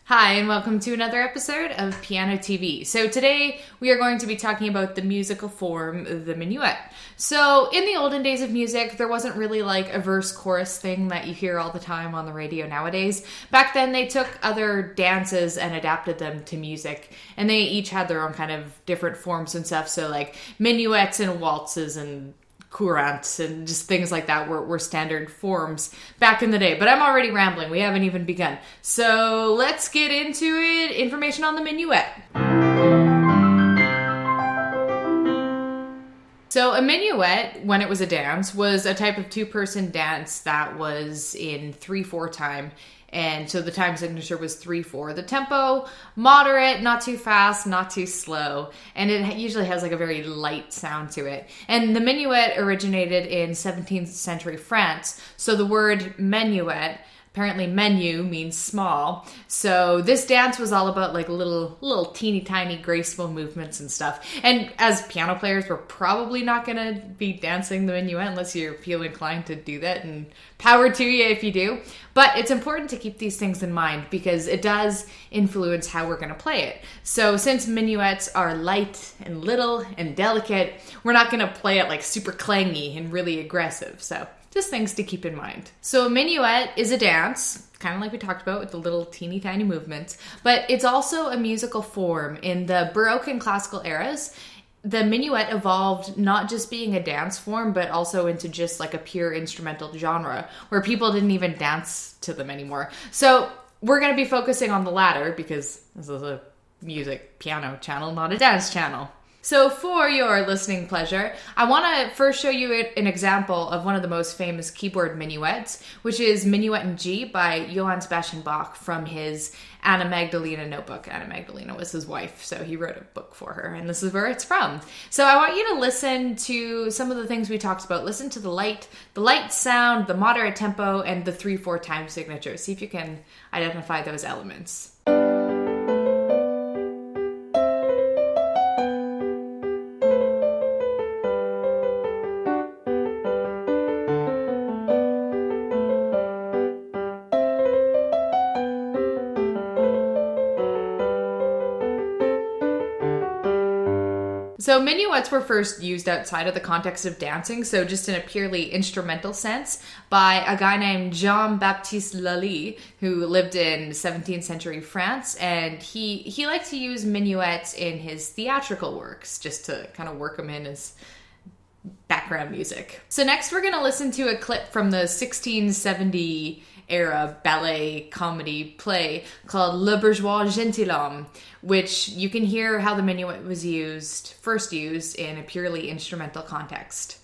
Hi, and welcome to another episode of Piano TV. So today we are going to be talking about the musical form, the minuet. So in the olden days of music, there wasn't really like a verse-chorus thing that you hear all the time on the radio nowadays. Back then they took other dances and adapted them to music, and they each had their own kind of different forms and stuff. So like minuets and waltzes and courants and just things like that were standard forms back in the day. But I'm already rambling. We haven't even begun. So let's get into it. Information on the minuet. So a minuet, when it was a dance, was a type of two-person dance that was in 3/4 time. And so the time signature was 3/4. The tempo, moderate, not too fast, not too slow. And it usually has like a very light sound to it. And the minuet originated in 17th century France. So the word menuet, apparently menu means small. So this dance was all about like little teeny tiny graceful movements and stuff. And as piano players, we're probably not going to be dancing the minuet unless you feel inclined to do that, and power to you if you do. But it's important to keep these things in mind because it does influence how we're going to play it. So since minuets are light and little and delicate, we're not going to play it like super clangy and really aggressive. So just things to keep in mind. So a minuet is a dance, kind of like we talked about with the little teeny tiny movements, but it's also a musical form. In the Baroque and classical eras, the minuet evolved not just being a dance form, but also into just like a pure instrumental genre where people didn't even dance to them anymore. So we're going to be focusing on the latter because this is a music piano channel, not a dance channel. So for your listening pleasure, I want to first show you an example of one of the most famous keyboard minuets, which is Minuet in G by Johann Sebastian Bach from his Anna Magdalena notebook. Anna Magdalena was his wife, so he wrote a book for her, and this is where it's from. So I want you to listen to some of the things we talked about. Listen to the light sound, the moderate tempo, and the 3/4 time signature. See if you can identify those elements. So minuets were first used outside of the context of dancing, so just in a purely instrumental sense, by a guy named Jean-Baptiste Lully, who lived in 17th century France, and he liked to use minuets in his theatrical works, just to kind of work them in as background music. So next we're going to listen to a clip from the 1670 era ballet comedy play called Le Bourgeois Gentilhomme, which you can hear how the minuet was first used in a purely instrumental context.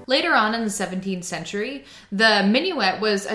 Later on in the 17th century, the minuet was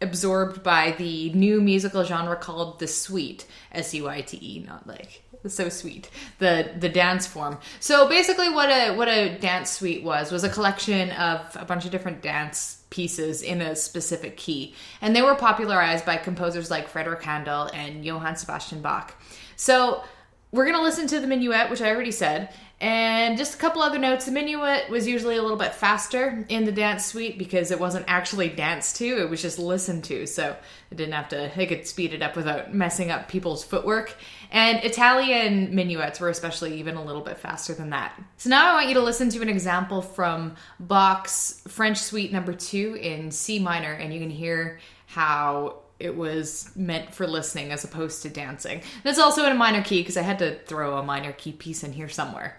absorbed by the new musical genre called the suite, S-U-I-T-E, not like so sweet, the dance form. So basically what a dance suite was a collection of a bunch of different dance pieces in a specific key. And they were popularized by composers like Frederick Handel and Johann Sebastian Bach. So we're going to listen to the minuet, which I already said, and just a couple other notes. The minuet was usually a little bit faster in the dance suite because it wasn't actually danced to, it was just listened to, so they could speed it up without messing up people's footwork. And Italian minuets were especially even a little bit faster than that. So now I want you to listen to an example from Bach's French Suite No. 2 in C minor, and you can hear how it was meant for listening as opposed to dancing. And it's also in a minor key because I had to throw a minor key piece in here somewhere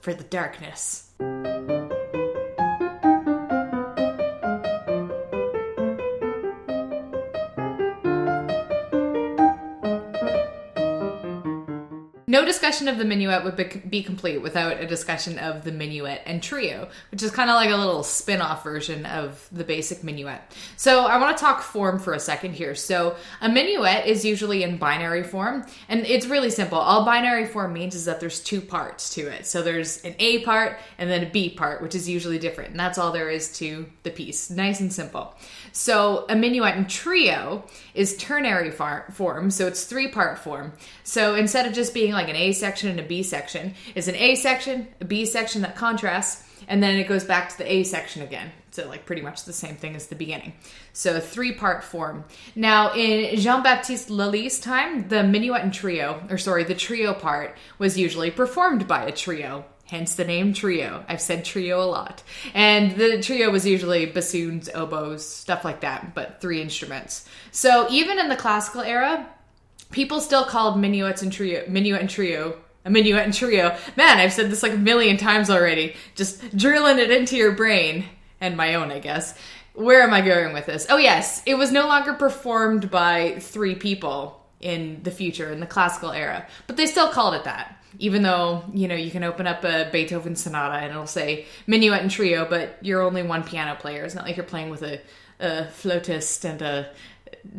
for the darkness. No discussion of the minuet would be complete without a discussion of the Minuet and Trio, which is kind of like a little spin-off version of the basic minuet. So I want to talk form for a second here. So a minuet is usually in binary form, and it's really simple. All binary form means is that there's two parts to it. So there's an A part and then a B part, which is usually different, and that's all there is to the piece. Nice and simple. So a minuet and trio is ternary form, so it's 3-part form. So instead of just being like an A section and a B section, it's an A section, a B section that contrasts, and then it goes back to the A section again. So like pretty much the same thing as the beginning. So 3-part form. Now in Jean-Baptiste Lully's time, the minuet and trio, the trio part was usually performed by a trio. Hence the name trio. I've said trio a lot. And the trio was usually bassoons, oboes, stuff like that, but 3 instruments. So even in the classical era, people still called minuet and trio. A minuet and trio. Man, I've said this like a million times already. Just drilling it into your brain. And my own, I guess. Where am I going with this? Oh yes, it was no longer performed by 3 people in the future, in the classical era. But they still called it that. Even though, you know, you can open up a Beethoven sonata and it'll say minuet and trio, but you're only one piano player. It's not like you're playing with a flautist and a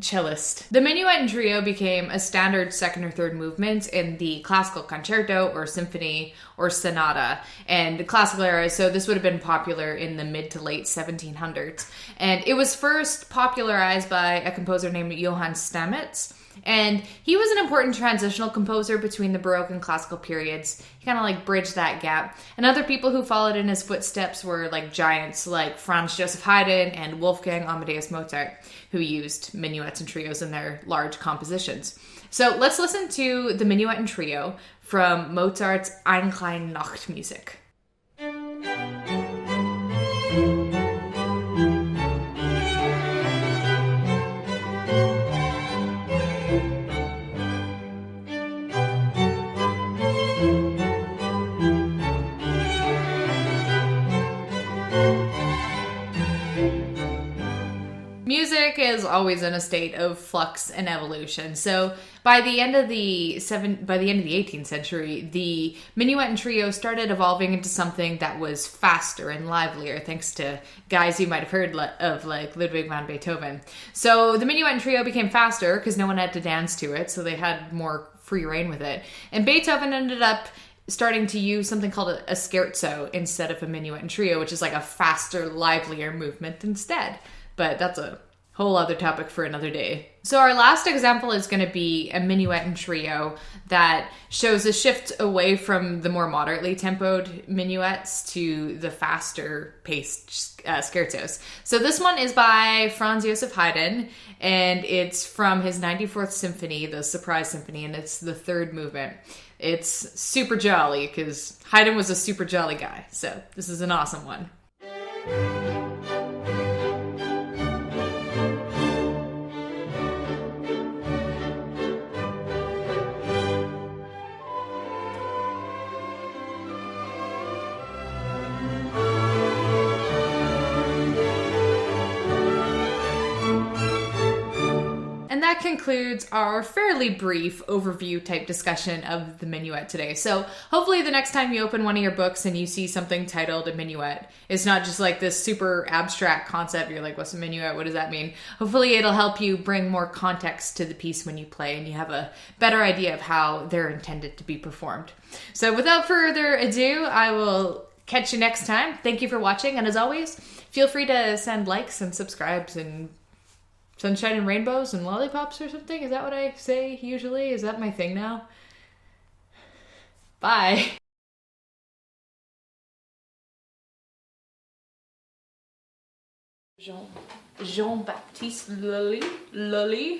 cellist. The minuet and trio became a standard 2nd or 3rd movement in the classical concerto or symphony or sonata and the classical era, so this would have been popular in the mid to late 1700s. And it was first popularized by a composer named Johann Stamitz, and he was an important transitional composer between the Baroque and classical periods. He kind of like bridged that gap. And other people who followed in his footsteps were like giants like Franz Joseph Haydn and Wolfgang Amadeus Mozart, who used minuets and trios in their large compositions. So let's listen to the minuet and trio from Mozart's Eine kleine Nachtmusik. Music is always in a state of flux and evolution. So by the end of the 18th century, the minuet and trio started evolving into something that was faster and livelier, thanks to guys you might have heard of, like Ludwig van Beethoven. So the minuet and trio became faster because no one had to dance to it, so they had more free reign with it. And Beethoven ended up starting to use something called a scherzo instead of a minuet and trio, which is like a faster, livelier movement instead. But that's a whole other topic for another day. So our last example is going to be a minuet and trio that shows a shift away from the more moderately tempoed minuets to the faster paced scherzos. So this one is by Franz Joseph Haydn, and it's from his 94th symphony, the Surprise Symphony, and it's the 3rd movement. It's super jolly because Haydn was a super jolly guy. So this is an awesome one. And that concludes our fairly brief overview type discussion of the minuet today. So hopefully the next time you open one of your books and you see something titled a minuet, it's not just like this super abstract concept. You're like, what's a minuet? What does that mean? Hopefully it'll help you bring more context to the piece when you play and you have a better idea of how they're intended to be performed. So without further ado, I will catch you next time. Thank you for watching. And as always, feel free to send likes and subscribes and sunshine and rainbows and lollipops or something? Is that what I say usually? Is that my thing now? Bye. Jean-Baptiste Lully.